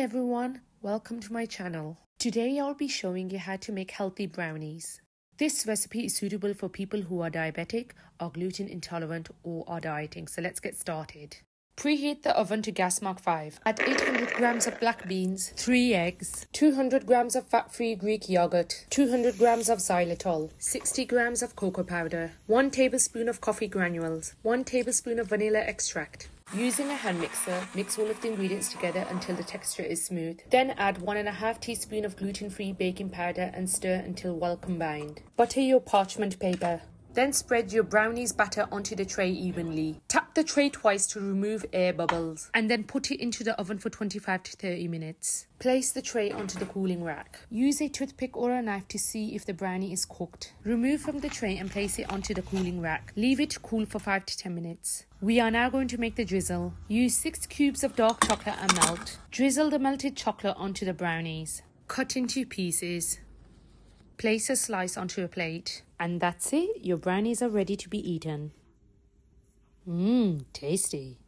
everyone, welcome to my channel. Today I'll be showing you how to make healthy brownies. This recipe is suitable for people who are diabetic, are gluten intolerant or are dieting, so let's get started. Preheat the oven to gas mark 5. Add 800 grams of black beans, 3 eggs, 200 grams of fat-free Greek yogurt, 200 grams of xylitol, 60 grams of cocoa powder, 1 tablespoon of coffee granules, 1 tablespoon of vanilla extract. Using a hand mixer, mix all of the ingredients together until the texture is smooth. Then add 1.5 teaspoons of gluten-free baking powder and stir until well combined. Butter your parchment paper. Then spread your brownies batter onto the tray evenly. Tap the tray twice to remove air bubbles and then put it into the oven for 25 to 30 minutes. Place the tray onto the cooling rack. Use a toothpick or a knife to see if the brownie is cooked. Remove from the tray and place it onto the cooling rack. Leave it to cool for 5 to 10 minutes. We are now going to make the drizzle. Use 6 cubes of dark chocolate and melt. Drizzle the melted chocolate onto the brownies. Cut into pieces. Place a slice onto a plate. And that's it, your brownies are ready to be eaten. Tasty.